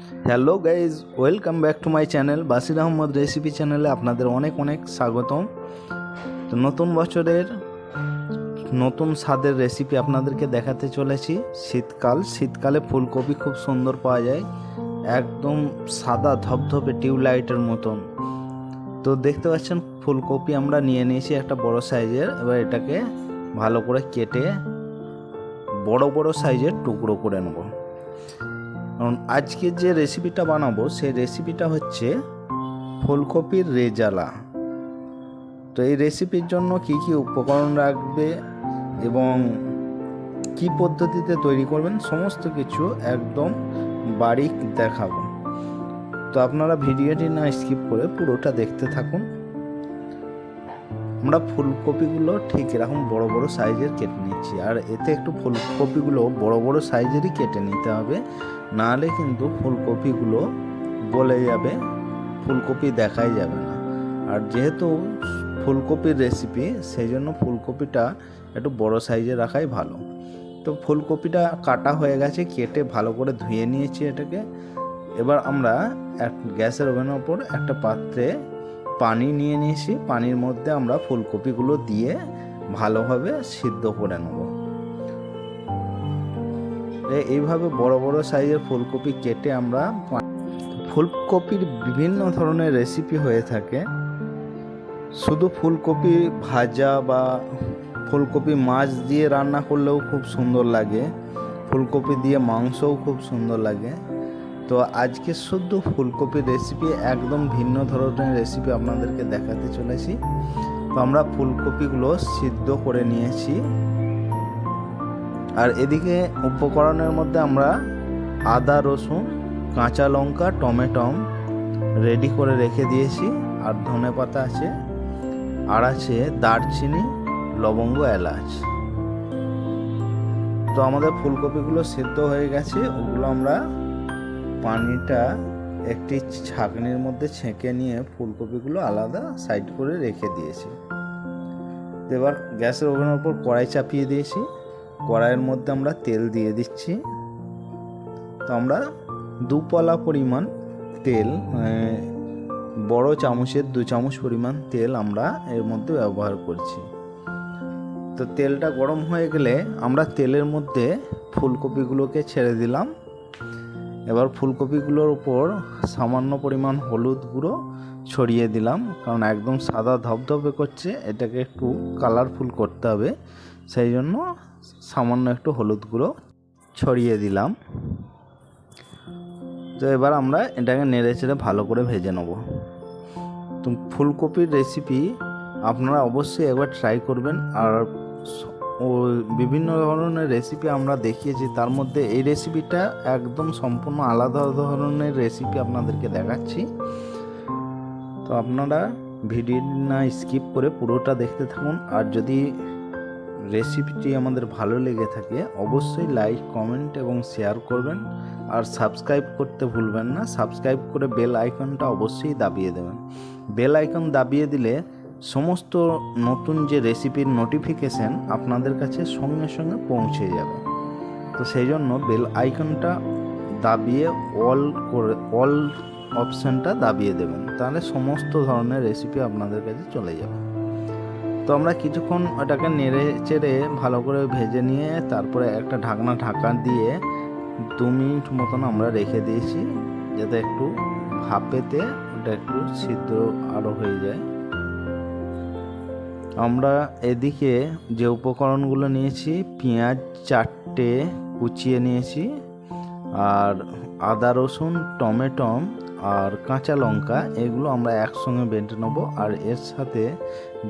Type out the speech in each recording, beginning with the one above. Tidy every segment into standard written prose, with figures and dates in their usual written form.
Hello guys, welcome back to my channel Basir Ahmad recipe চ্যানেলে আপনাদের অনেক অনেক স্বাগতম। তো নতুন বছরের নতুন স্বাদের রেসিপি আপনাদেরকে দেখাতে চলেছি। শীতকালে ফুলকপি খুব সুন্দর পাওয়া যায়, একদম সাদা ধপধপে টিউবলাইটের মতন। তো দেখতে পাচ্ছেন ফুলকপি আমরা নিয়ে নিয়েছি একটা বড় সাইজের। এবার এটাকে ভালো করে কেটে বড় বড় সাইজের টুকরো করে নেব। কারণ আজকে যে রেসিপিটা বানাবো সেই রেসিপিটা হচ্ছে ফুলকপির রেজালা। তো এই রেসিপির জন্য কি কি উপকরণ রাখবে এবং কি পদ্ধতিতে তৈরি করবেন সমস্ত কিছু একদম বারিক দেখাবো। তো আপনারা ভিডিওটি না স্কিপ করে পুরোটা দেখতে থাকুন। আমরা ফুলকপিগুলো ঠিক এরকম বড় বড় সাইজের কেটে নিচ্ছি, আর এতে একটু ফুলকপিগুলো বড় বড় সাইজেরই কেটে নিতে হবে, নাহলে কিন্তু ফুলকপিগুলো গলে যাবে, ফুলকপি দেখাই যাবে না। আর যেহেতু ফুলকপির রেসিপি সেই জন্য ফুলকপিটা একটু বড় সাইজে রাখাই ভালো। তো ফুলকপিটা কাটা হয়ে গেছে, কেটে ভালো করে ধুয়ে নিয়েছি এটাকে। এবার আমরা গ্যাসের ওভেনের ওপর একটা পাত্রে পানি নিয়ে নিয়েছি, পানির মধ্যে আমরা ফুলকপিগুলো দিয়ে ভালোভাবে সিদ্ধ করে নেব। এইভাবে বড় বড় সাইজের ফুলকপি কেটে আমরা, ফুলকপির বিভিন্ন ধরনের রেসিপি হয়ে থাকে, শুধু ফুলকপি ভাজা বা ফুলকপি মাছ দিয়ে রান্না করলেও খুব সুন্দর লাগে, ফুলকপি দিয়ে মাংসও খুব সুন্দর লাগে। তো আজকে শুদ্ধ ফুলকপির রেসিপি, একদম ভিন্ন ধরনের রেসিপি আপনাদেরকে দেখাতে চলেছি। তো আমরা ফুলকপিগুলো সিদ্ধ করে নিয়েছি, আর এদিকে উপকরণের মধ্যে আমরা আদা, রসুন, কাঁচা লঙ্কা, টমেটো রেডি করে রেখে দিয়েছি, আর ধনেপাতা আছে, আর আছে দারচিনি, লবঙ্গ, এলাচ। তো আমাদের ফুলকপিগুলো সিদ্ধ হয়ে গেছে, ওগুলো আমরা পানিটা একটি ছাঁকনির মধ্যে ছেঁকে নিয়ে ফুলকপিগুলো আলাদা সাইড করে রেখে দিয়েছি। এবার গ্যাসের ওভেনের উপর কড়াই চাপিয়ে দিয়েছি, কড়াইয়ের মধ্যে আমরা তেল দিয়ে দিচ্ছি। তো আমরা 2 পলা পরিমাণ তেল, বড় চামচের 2 চামচ পরিমাণ তেল আমরা এর মধ্যে ব্যবহার করছি। তো তেলটা গরম হয়ে গেলে আমরা তেলের মধ্যে ফুলকপিগুলোকে ছেড়ে দিলাম। এবার ফুলকপিগুলোর উপর সামান্য পরিমাণ হলুদ গুঁড়ো ছড়িয়ে দিলাম, কারণ একদম সাদা ধপধপে করছে, এটাকে একটু কালারফুল করতে হবে, সেই জন্য সামান্য একটু হলুদ গুঁড়ো ছড়িয়ে দিলাম। তো এবার আমরা এটাকে নেড়ে চেড়ে ভালো করে ভেজে নেব। তো ফুলকপির রেসিপি আপনারা অবশ্যই একবার ট্রাই করবেন। আর বিভিন্ন ধরনের রেসিপি আমরা দেখিয়েছি, তার মধ্যে এই রেসিপিটা একদম সম্পূর্ণ আলাদা ধরনের রেসিপি আপনাদেরকে দেখাচ্ছি। তো আপনারা ভিডিও না স্কিপ করে পুরোটা দেখতে থাকুন। আর যদি রেসিপিটি আমাদের ভালো লেগে থাকে অবশ্যই লাইক, কমেন্ট এবং শেয়ার করবেন, আর সাবস্ক্রাইব করতে ভুলবেন না। সাবস্ক্রাইব করে বেল আইকনটা অবশ্যই দাবিয়ে দেবেন। বেল আইকন দাবিয়ে দিলে সমস্ত নতুন যে রেসিপির নোটিফিকেশান আপনাদের কাছে সঙ্গে সঙ্গে পৌঁছে যাবে। তো সেই জন্য বেল আইকনটা দাবিয়ে অল অপশানটা দাবিয়ে দেবেন, তাহলে সমস্ত ধরনের রেসিপি আপনাদের কাছে চলে যাবে। তো আমরা কিছুক্ষণ ওটাকে নেড়ে চেড়ে ভালো করে ভেজে নিয়ে তারপরে একটা ঢাকা দিয়ে 2 মিনিট মতন আমরা রেখে দিয়েছি, যাতে একটু ভাপেতে ওটা একটু সিদ্ধ আরও হয়ে যায়। আমরা এদিকে যে উপকরণগুলো নিয়েছি, পেঁয়াজ 4টে কুচিয়ে নিয়েছি, আর আদা, রসুন, টমেটো আর কাঁচা লঙ্কা, এগুলো আমরা একসঙ্গে বেটে নেবো। আর এর সাথে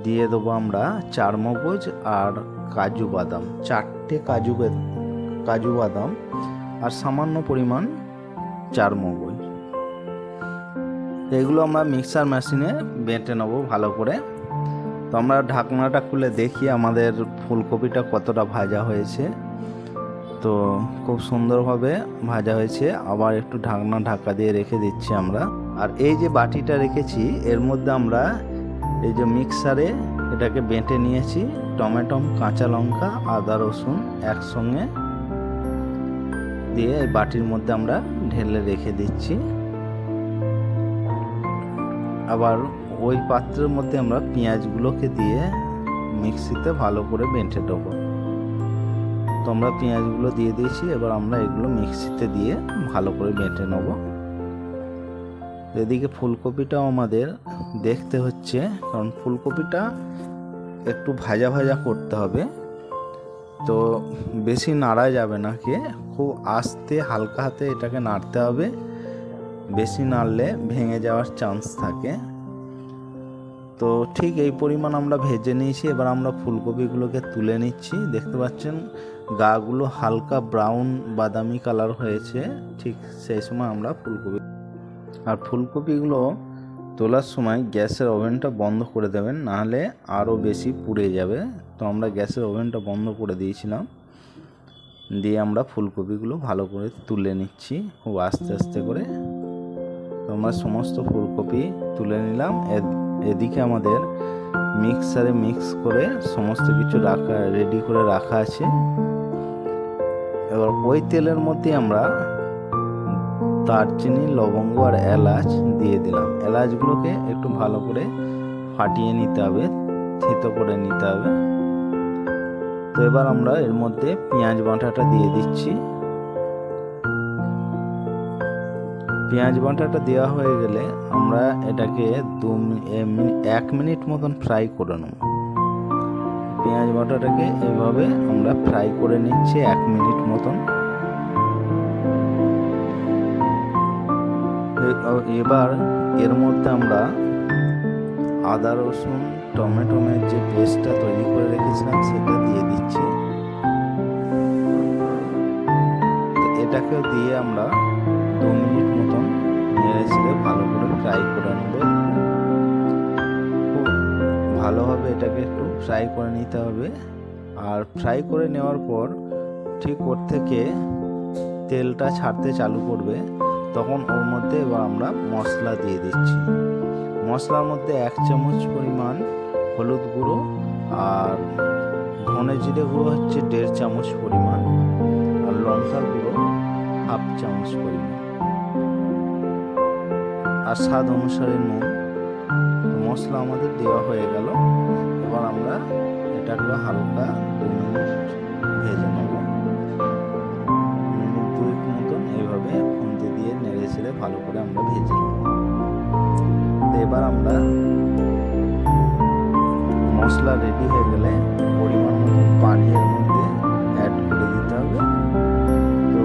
দিয়ে দেবো আমরা 4 মগজ আর কাজু বাদাম, 4টে কাজু বাদাম, আর সামান্য পরিমাণ 4 মগজ। এগুলো আমরা মিক্সার মেশিনে বেটে নেবো ভালো করে। তো আমরা ঢাকনাটা খুলে দেখি আমাদের ফুলকপিটা কতটা ভাজা হয়েছে। তো খুব সুন্দরভাবে ভাজা হয়েছে। আবার একটু ঢাকা দিয়ে রেখে দিচ্ছি আমরা। আর এই যে বাটিটা রেখেছি এর মধ্যে আমরা এই যে মিক্সারে এটাকে বেটে নিয়েছি, টমেটো, কাঁচা লঙ্কা, আদা, রসুন একসঙ্গে দিয়ে এই বাটির মধ্যে আমরা ঢেলে রেখে দিচ্ছি। আবার ওই পাত্রের মধ্যে আমরা পেঁয়াজগুলোকে দিয়ে মিক্সিতে ভালো করে বেটে দেবো। তো আমরা পেঁয়াজগুলো দিয়ে দিয়েছি, এবার আমরা এগুলো মিক্সিতে দিয়ে ভালো করে বেটে নেব। এদিকে ফুলকপিটাও আমাদের দেখতে হচ্ছে, কারণ ফুলকপিটা একটু ভাজা ভাজা করতে হবে। তো বেশি নাড়া যাবে না, খুব আস্তে হালকা হাতে এটাকে নাড়তে হবে। বেশি নাড়লে ভেঙে যাওয়ার চান্স থাকে। তো ঠিক এই পরিমাণ আমরা ভেজে নিয়েছি। এবার আমরা ফুলকপিগুলোকে তুলে নিচ্ছি। দেখতে পাচ্ছেন গাগুলো হালকা ব্রাউন বাদামি কালার হয়েছে, ঠিক সেই সময় আমরা ফুলকপিগুলো তোলার সময় গ্যাসের ওভেনটা বন্ধ করে দেবেন, নাহলে আরও বেশি পুড়ে যাবে। তো আমরা গ্যাসের ওভেনটা বন্ধ করে দিয়েছিলাম, দিয়ে আমরা ফুলকপিগুলো ভালো করে তুলে নিচ্ছি খুব আস্তে আস্তে করে। তো আমরা সমস্ত ফুলকপি তুলে নিলাম। এদিকে আমাদের মিক্সারে মিক্স করে সমস্ত কিছু রেডি করে রাখা আছে। এবার ওই তেলের মধ্যে আমরা দারচিনি, লবঙ্গ আর এলাচ দিয়ে দিলাম। এলাচগুলোকে একটু ভালো করে ফাটিয়ে নিতে হবে, থেতো করে নিতে হবে। তো এবার আমরা এর মধ্যে পেঁয়াজ বাটাটা দিয়ে দিচ্ছি। পেঁয়াজ বাটাটা দেওয়া হয়ে গেলে আমরা এটাকে 1 মিনিট মতন ফ্রাই করে নেব। পেঁয়াজ বাটাটাকে এভাবে আমরা ফ্রাই করে নিচ্ছি 1 মিনিট মতন। এবার এর মধ্যে আমরা আদা, রসুন, টমেটোর যে পেস্টটা তৈরি করে রেখেছিলাম সেটা দিয়ে দিচ্ছি। তো এটাকেও দিয়ে আমরা 2 মিনিট মতন নেড়ে চেড়ে ভালো করে ফ্রাই করে নেব। খুব ভালোভাবে এটাকে একটু ফ্রাই করে নিতে হবে। আর ফ্রাই করে নেওয়ার পর ঠিক ওর থেকে তেলটা ছাড়তে চালু করবে, তখন ওর মধ্যে এবার আমরা মশলা দিয়ে দিচ্ছি। মশলার মধ্যে 1 চামচ পরিমাণ হলুদ গুঁড়ো, আর ধনে জিরে গুঁড়ো হচ্ছে 1.5 চামচ পরিমাণ, আর লঙ্কা গুঁড়ো 1/2 চামচ পরিমাণ, আর স্বাদ অনুসারে নুন। মশলা আমাদের দেওয়া হয়ে গেল। এবার আমরা এটাকে হালকা 2 মিনিট ভেজে নেব। মিনিট 2 মতন এইভাবে খুন্তি দিয়ে নেড়ে ছেড়ে ভালো করে আমরা ভেজে নেব। এবার আমরা মশলা রেডি হয়ে গেলে পরিমাণ মতন পানি এর মধ্যে অ্যাড করে দিতে হবে। তো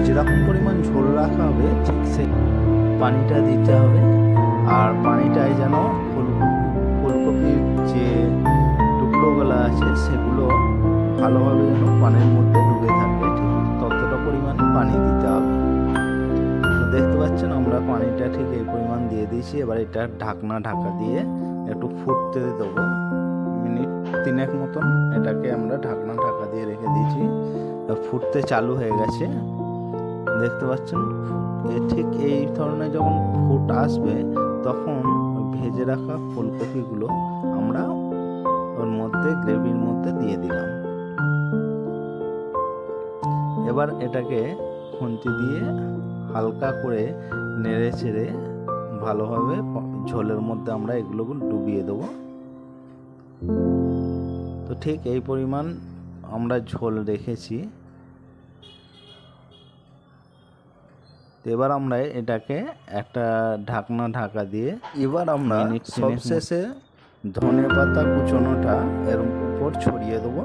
যেরকম পরিমাণ ঝোল রাখা হবে ঠিক সেই পানিটা দিতে হবে। আর পানিটায় যেন ফুলকপির যে টুকরোগুলো আছে সেগুলো ভালোভাবে যেন পানির মধ্যে ডুবে থাকে, ঠিক ততটা পরিমাণে পানি দিতে হবে। তো দেখতে পাচ্ছেন আমরা পানিটা ঠিক এই পরিমাণ দিয়ে দিয়েছি। এবার এটা ঢাকা দিয়ে একটু ফুটতে দেবো। মিনিট 3 মতন এটাকে আমরা ঢাকা দিয়ে রেখে দিয়েছি। ফুটতে চালু হয়ে গেছে, দেখতে পাচ্ছেন। ঠিক এই ধরনের যখন ফুট আসবে তখন ভেজে রাখা ফুলকপিগুলো আমরা ওর মধ্যে গ্রেভির মধ্যে দিয়ে দিলাম। এবার এটাকে খুন্তি দিয়ে হালকা করে নেড়ে চেড়ে ভালোভাবে ঝোলের মধ্যে আমরা এগুলো ডুবিয়ে দেবো। তো ঠিক এই পরিমাণ আমরা ঝোল রেখেছি। তো এবার আমরা এটাকে একটা ঢাকা দিয়ে এবার আমরা সবশেষে ধনেপাতা কুচনোটা এর উপর ছড়িয়ে দেবো।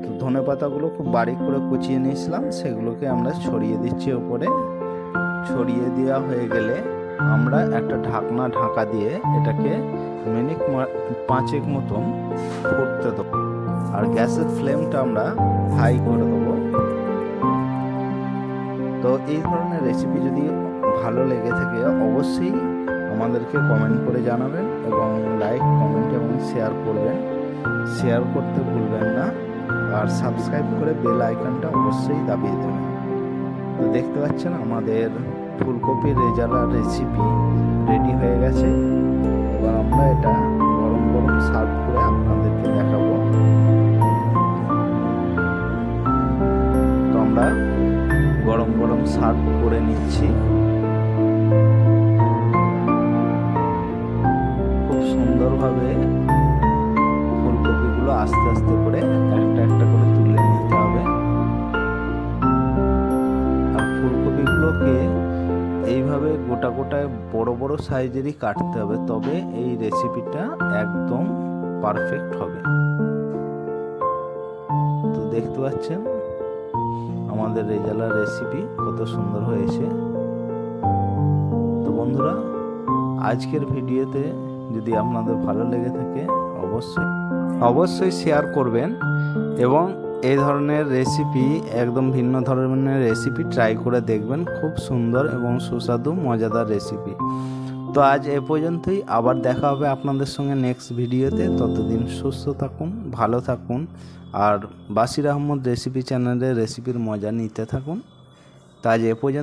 তো ধনেপাতাগুলো খুব বারিক করে কুচিয়ে নিয়েছিলাম, সেগুলোকে আমরা ছড়িয়ে দিচ্ছি উপরে। ছড়িয়ে দেওয়া হয়ে গেলে আমরা একটা ঢাকা দিয়ে এটাকে মিনিট 5 মতন ফুটতে দেবো। আর গ্যাসের ফ্লেমটা আমরা হাই করে দেবো। তো এই ধরনের রেসিপি যদি ভালো লেগে থাকে অবশ্যই আমাদেরকে কমেন্ট করে জানাবেন, এবং লাইক, কমেন্ট এবং শেয়ার করবেন। শেয়ার করতে ভুলবেন না, আর সাবস্ক্রাইব করে বেল আইকনটা অবশ্যই দাবিয়ে দেবেন। তো দেখতে পাচ্ছেন আমাদের ফুলকপির রেজালা রেসিপি রেডি হয়ে গেছে। এবার আমরা এটা গরম গরম সার্ভ করে আপনাদেরকে দেখাবো। তো আমরা গরম গরম সার্ভ করে নিচ্ছি। খুব সুন্দরভাবে ফুলকপিগুলো আস্তে আস্তে করে একটা একটা করে তুলে নিতে হবে। আর ফুলকপিগুলোকে এইভাবে গোটা গোটায় বড় বড় সাইজেরই কাটতে হবে, তবে এই রেসিপিটা একদম পারফেক্ট হবে। তো দেখতে পাচ্ছেন আমাদের রেজালার রেসিপি কত সুন্দর হয়েছে। তো বন্ধুরা, আজকের ভিডিওতে যদি আপনাদের ভালো লেগে থাকে অবশ্যই শেয়ার করবেন এবং এই ধরনের রেসিপি, একদম ভিন্ন ধরনের রেসিপি ট্রাই করে দেখবেন। খুব সুন্দর এবং সুস্বাদু মজাদার রেসিপি। তো আজ এ পর্যন্তই, আবার দেখা হবে আপনাদের সঙ্গে নেক্সট ভিডিওতে। ততদিন সুস্থ থাকুন, ভালো থাকুন আর বাসির আহমদ রেসিপি চ্যানেলের রেসিপির মজা নিতে থাকুন। তো আজ এ পর্যন্ত।